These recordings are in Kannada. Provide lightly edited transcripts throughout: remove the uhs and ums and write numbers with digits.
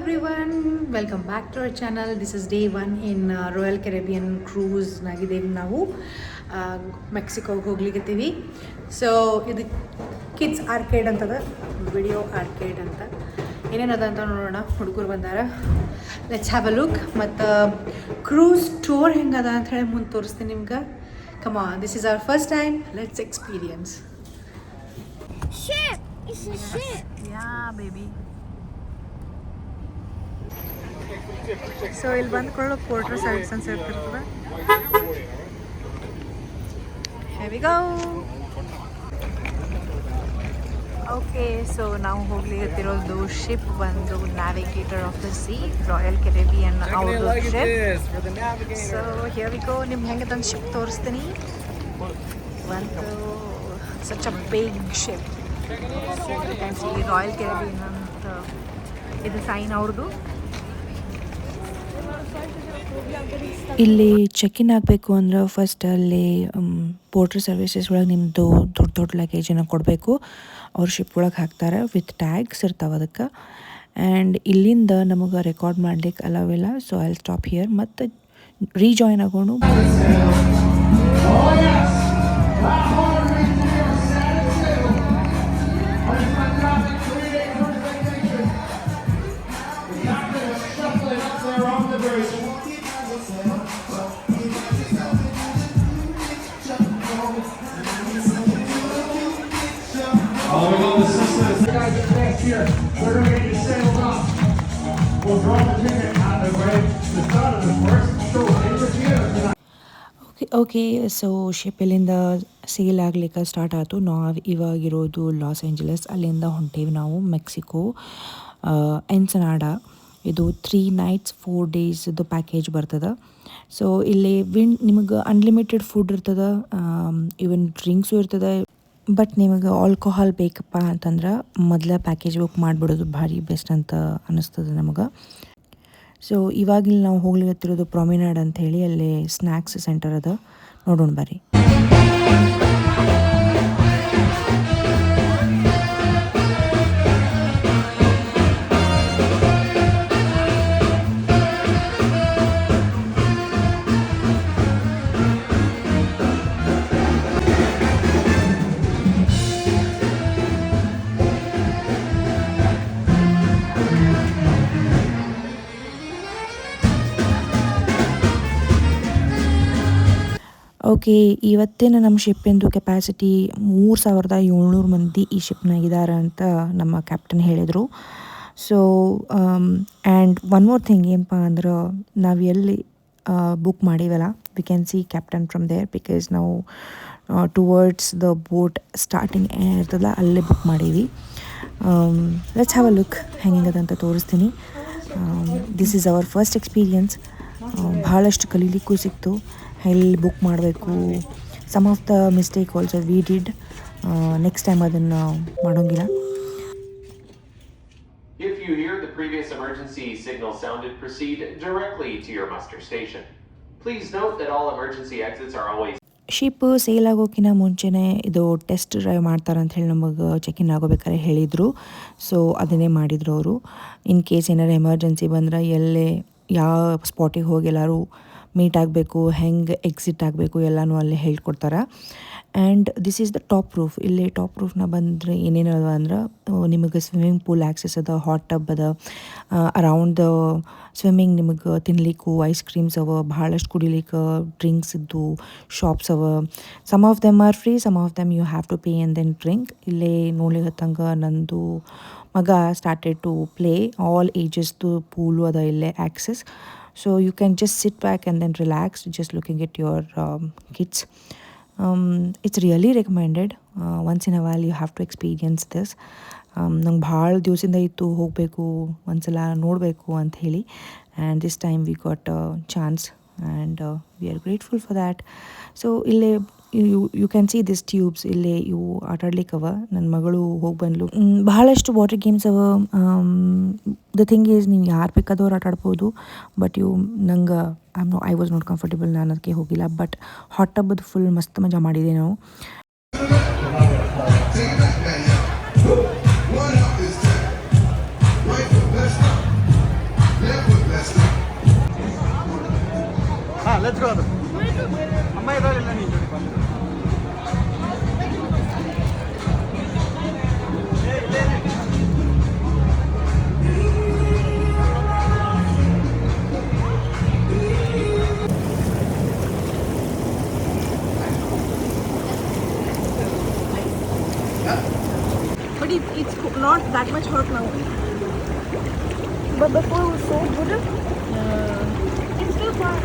everyone, welcome back to our channel. This is day 1 in Royal Caribbean cruise nagidevi ನಾವು ಮೆಕ್ಸಿಕೋಗೆ ಹೋಗ್ಲಿಕತ್ತೀವಿ. ಸೊ ಇದು ಕಿಡ್ಸ್ ಆರ್ಕೇಡ್ ಅಂತದ, ವಿಡಿಯೋ ಆರ್ಕೇಡ್ ಅಂತ ಏನೇನದ ಅಂತ ನೋಡೋಣ. ಹುಡುಗರು ಬಂದಾರ, ಲೆಟ್ಸ್ ಹ್ಯಾವ್ ಅ ಲುಕ್. ಮತ್ತು ಕ್ರೂಸ್ ಟೂರ್ ಹೆಂಗದ ಅಂತ ಹೇಳಿ ಮುಂದೆ ತೋರಿಸ್ತೀನಿ ನಿಮ್ಗೆ. Come on, this is our first time, let's experience. Ship! It's a ship! Yeah, baby. So ಇಲ್ಲಿ ಬಂದ್ಕೊಳ್ಳೋ ಪೋರ್ಟ್ರ್ ಸರ್ವಿಸ್ ಅಂತ ಇರ್ತಿರ್ತದೆ. Here we go. Okay, so ನಾವು ಹೋಗ್ಲಿಕತ್ತಿರೋದು ಶಿಪ್ ಬಂದು navigator of the C, royal Caribbean ಅವ್ರ ship. So here we go. ನಿಮ್ಗೆ ಹೆಂಗೆ ತಂದು ಶಿಪ್ ತೋರಿಸ್ತೀನಿ. ಒಂದು such a big ship. Royal Caribbean ಅಂತ ಇದು ಸೈನ್ ಅವ್ರದ್ದು. ಇಲ್ಲಿ ಚೆಕ್ ಇನ್ ಆಗಬೇಕು ಅಂದ್ರೆ ಫಸ್ಟ್ ಅಲ್ಲಿ ಪೋರ್ಟ್ರ್ ಸರ್ವಿಸಸ್ ಒಳಗೆ ನಿಮ್ಮದು ದೊಡ್ಡ ದೊಡ್ಡ ಲಗೇಜನ್ನು ಕೊಡಬೇಕು. ಅವ್ರ ಶಿಪ್ ಒಳಗೆ ಹಾಕ್ತಾರೆ ವಿತ್ ಟ್ಯಾಗ್ಸ್ ಇರ್ತಾವೆ ಅದಕ್ಕೆ. ಆ್ಯಂಡ್ ಇಲ್ಲಿಂದ ನಮಗೆ ರೆಕಾರ್ಡ್ ಮಾಡ್ಲಿಕ್ಕೆ ಅಲವಿಲ್ಲ. ಸೊ ಐ ಸ್ಟಾಪ್ ಹಿಯರ್ ಮತ್ತು ರೀಜಾಯ್ನ್ ಆಗೋಣ. ಓಕೆ, ಸೊ ಶಿಪ್ ಇಲ್ಲಿಂದ ಸೇಲ್ ಆಗ್ಲಿಕ್ಕೆ ಸ್ಟಾರ್ಟ್ ಆಯಿತು. ನಾವು ಇವಾಗಿರೋದು ಲಾಸ್ ಏಂಜಲಸ್, ಅಲ್ಲಿಂದ ಹೊಂಟೇವಿ ನಾವು ಮೆಕ್ಸಿಕೋ ಎನ್ಸನಾಡಾ. ಇದು 3 nights 4 days ಪ್ಯಾಕೇಜ್ ಬರ್ತದೆ. ಸೊ ಇಲ್ಲಿ ನಿಮಗೆ ಅನ್ಲಿಮಿಟೆಡ್ ಫುಡ್ ಇರ್ತದೆ, ಈವನ್ ಡ್ರಿಂಕ್ಸು ಇರ್ತದೆ. ಬಟ್ ನಿಮಗೆ ಆಲ್ಕೋಹಾಲ್ ಬೇಕಪ್ಪ ಅಂತಂದ್ರೆ ಮೊದಲ ಪ್ಯಾಕೇಜ್ ಬುಕ್ ಮಾಡಿಬಿಡೋದು ಭಾರಿ ಬೆಸ್ಟ್ ಅಂತ ಅನ್ನಿಸ್ತದೆ ನಮಗೆ. ಸೊ ಇವಾಗಿಲ್ಲಿ ನಾವು ಹೋಗ್ಲಿಕತ್ತಿರೋದು ಪ್ರಾಮಿನಾಡ್ ಅಂಥೇಳಿ, ಅಲ್ಲಿ ಸ್ನ್ಯಾಕ್ಸ್ ಸೆಂಟರ್ ಅದ, ನೋಡೋಣ ಬರ್ರಿ. ಓಕೆ, ಇವತ್ತಿನ ನಮ್ಮ ಶಿಪ್ಪಿಂದು ಕೆಪಾಸಿಟಿ 3700 ಮಂದಿ ಈ ಶಿಪ್ನಾಗಿದ್ದಾರೆ ಅಂತ ನಮ್ಮ ಕ್ಯಾಪ್ಟನ್ ಹೇಳಿದರು. So and one more thing ಏನಪ್ಪ ಅಂದ್ರೆ, ನಾವು ಎಲ್ಲಿ ಬುಕ್ ಮಾಡೀವಲ್ಲ, we can see captain from there, because ನಾವು ಟುವರ್ಡ್ಸ್ ದ ಬೋಟ್ ಸ್ಟಾರ್ಟಿಂಗ್ ಇರ್ತದಲ್ಲ ಅಲ್ಲೇ ಬುಕ್ ಮಾಡೀವಿ. ಲೆಟ್ಸ್ ಹ್ಯಾವ್ ಅ ಲುಕ್ ಹೆಂಗದಂತ ತೋರಿಸ್ತೀನಿ. This is our first experience. ಭಾಳಷ್ಟು ಕಲೀಲಿಕ್ಕೂ ಸಿಕ್ತು, ಎಲ್ಲಿ ಬುಕ್ ಮಾಡಬೇಕು. Some of the mistake also we did. Next time ಅದನ್ನು ಮಾಡೋಂಗಿಲ್ಲ. If you hear the previous emergency signal sounded, proceed directly to your muster station. Please note that all emergency exits are always. Ship sail ಆಗೋಕ್ಕಿಂತ ಮುಂಚೆನೇ ಇದು ಟೆಸ್ಟ್ ಡ್ರೈವ್ ಮಾಡ್ತಾರೆ ಅಂತ ಹೇಳಿ ನಮಗೆ ಚೆಕ್ ಇನ್ ಆಗೋಬೇಕಾದ್ರೆ ಹೇಳಿದರು. ಸೊ ಅದನ್ನೇ ಮಾಡಿದರು ಅವರು. ಇನ್ ಕೇಸ್ ಏನಾರು ಎಮರ್ಜೆನ್ಸಿ ಬಂದ್ರೆ ಎಲ್ಲೇ ಯಾವ ಸ್ಪಾಟಿಗೆ ಹೋಗಿ ಎಲ್ಲರೂ ಮೀಟ್ ಆಗಬೇಕು, ಹೆಂಗೆ ಎಕ್ಸಿಟ್ ಆಗಬೇಕು ಎಲ್ಲನೂ ಅಲ್ಲೇ ಹೇಳ್ಕೊಡ್ತಾರೆ. And this is the top roof. ಇಲ್ಲಿ ಟಾಪ್ ರೂಫ್ನ ಬಂದರೆ ಏನೇನದ ಅಂದ್ರೆ, ನಿಮಗೆ ಸ್ವಿಮ್ಮಿಂಗ್ ಪೂಲ್ ಆ್ಯಕ್ಸಸ್ ಅದ, ಹಾಟ್ ಟಬ್ ಅದ, ಅರೌಂಡ್ ದ ಸ್ವಿಮ್ಮಿಂಗ್ ನಿಮಗೆ ತಿನ್ಲಿಕ್ಕೂ ಐಸ್ ಕ್ರೀಮ್ಸ್ ಅವ, ಭಾಳಷ್ಟು ಕುಡಿಲಿಕ್ಕೆ ಡ್ರಿಂಕ್ಸ್ ಇದ್ದು ಶಾಪ್ಸ್ ಅವ. Some of them are free, some of them you have to pay and then drink. ಇಲ್ಲೇ ನೋಡ್ಲಿಕ್ಕತ್ತಂಗೆ ನಂದು ಮಗ ಸ್ಟಾರ್ಟೆಡ್ ಟು ಪ್ಲೇ. ಆಲ್ ಏಜಸ್ದು ಪೂಲು ಅದ ಇಲ್ಲೇ access. So you can just sit back and then relax just looking at your kids. It's really recommended. Once in a while you have to experience this. ನಂಗೆ ಭಾಳ ದಿವಸದಿಂದ ಇತ್ತು ಹೋಗಬೇಕು, ಒಂದ್ಸಲ ನೋಡಬೇಕು ಅಂತ ಹೇಳಿ. And this time we got a chance and we are grateful for that. So ಇಲ್ಲೇ you can see this tubes, ಇಲ್ಲೇ ಇವು ಆಟಾಡ್ಲಿಕ್ಕವ. ನನ್ನ ಮಗಳು ಹೋಗಿ ಬಂದ್ಲು. ಭಾಳಷ್ಟು ವಾಟರ್ ಗೇಮ್ಸ್ ಅವ. ದ ಥಿಂಗ್ ಈಸ್, ನೀವು ಯಾರು ಬೇಕಾದವ್ರು ಆಟಾಡ್ಬೋದು. ಬಟ್ ನಂಗೆ ಐ ವಾಸ್ ನಾಟ್ ಕಂಫರ್ಟೇಬಲ್, ನಾನು ಅದಕ್ಕೆ ಹೋಗಿಲ್ಲ. ಬಟ್ ಹಾಟ್ ಟಬ್ಬದು ಫುಲ್ ಮಸ್ತ್ ಮಜಾ ಮಾಡಿದೆ ನಾವು. ಲೆಟ್ಸ್ ಗೋ ಅದು ಅಮ್ಮ ಇರೋಲ್ಲ ನೀನು ಜೊತೆ ಬಂದು But it's not that much hot now. But before it was so good. It's still fun.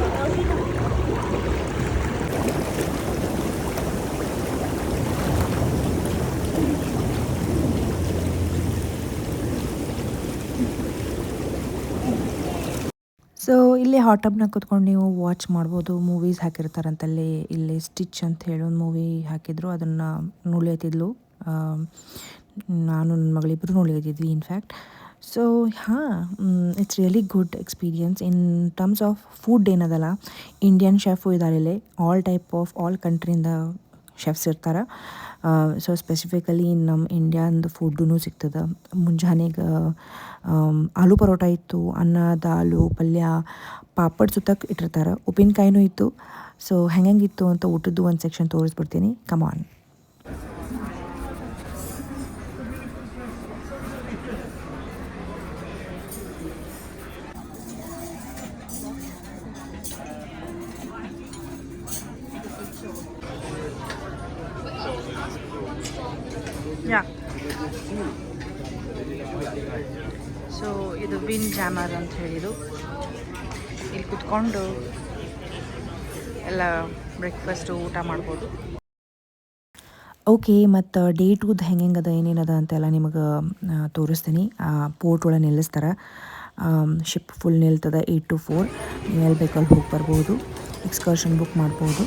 So ಇಲ್ಲೇ ಹಾಟ್ ಟಬ್ನಾಗ ಕುತ್ಕೊಂಡು ನೀವು ವಾಚ್ ಮಾಡ್ಬೋದು. ಮೂವೀಸ್ ಹಾಕಿರ್ತಾರಂತಲ್ಲಿ ಇಲ್ಲಿ ಸ್ಟಿಚ್ ಅಂತ ಹೇಳಿ ಒಂದು ಮೂವಿ ಹಾಕಿದ್ರು, ಅದನ್ನು ನೋಡ್ಲತ್ತಿದ್ಲು. ನಾನು ನನ್ನ ಮಗಳಿಬ್ಬರು ನೋಡ್ಲತ್ತಿದ್ವಿ ಇನ್ಫ್ಯಾಕ್ಟ್. ಸೊ ಹಾಂ, it's really good experience in terms of food. ಏನದಲ್ಲ, ಇಂಡಿಯನ್ ಶೆಫು ಇದ್ದಾರೆ ಇಲ್ಲಿ. ಆಲ್ ಟೈಪ್ ಆಫ್ ಆಲ್ ಕಂಟ್ರಿಯಿಂದ ಶೆಫ್ಸ್ ಇರ್ತಾರೆ. ಸೊ ಸ್ಪೆಸಿಫಿಕಲಿ ನಮ್ಮ ಇಂಡಿಯಾದ ಫುಡ್ಡೂ ಸಿಗ್ತದೆ. ಮುಂಜಾನೆಗೆ ಆಲೂ ಪರೋಟ ಇತ್ತು, ಅನ್ನ, ದಾಲು, ಪಲ್ಯ, ಪಾಪಡ್ ಸುತ್ತಕ್ಕೆ ಇಟ್ಟಿರ್ತಾರೆ. ಉಪ್ಪಿನಕಾಯಿನೂ ಇತ್ತು. ಸೊ ಹೆಂಗಿತ್ತು ಅಂತ ಊಟದ್ದು ಒಂದು ಸೆಕ್ಷನ್ ತೋರಿಸ್ಬಿಡ್ತೀನಿ. ಕಮಾನ್. ಯಾ, ಸೊ ಇದು ವಿನ್ ಜಾಮರ್ ಅಂತ ಹೇಳಿದು. ಇಲ್ಲಿ ಕುತ್ಕೊಂಡು ಎಲ್ಲ ಬ್ರೇಕ್ಫಾಸ್ಟು ಊಟ ಮಾಡ್ಬೋದು. ಓಕೆ, ಮತ್ತು ಡೇ 2 ಹೆಂಗದ ಏನೇನದ ಅಂತೆಲ್ಲ ನಿಮಗೆ ತೋರಿಸ್ತೀನಿ. ಪೋರ್ಟ್ ಒಳಗೆ ನಿಲ್ಲಿಸ್ತಾರೆ. ಶಿಪ್ ಫುಲ್ ನಿಲ್ತದೆ 8 to 4. ನೀವು ಎಲ್ಲಿ ಬೇಕಲ್ಲಿ ಹೋಗಿ ಬರ್ಬೋದು. ಎಕ್ಸ್ಕರ್ಷನ್ ಬುಕ್ ಮಾಡ್ಬೋದು.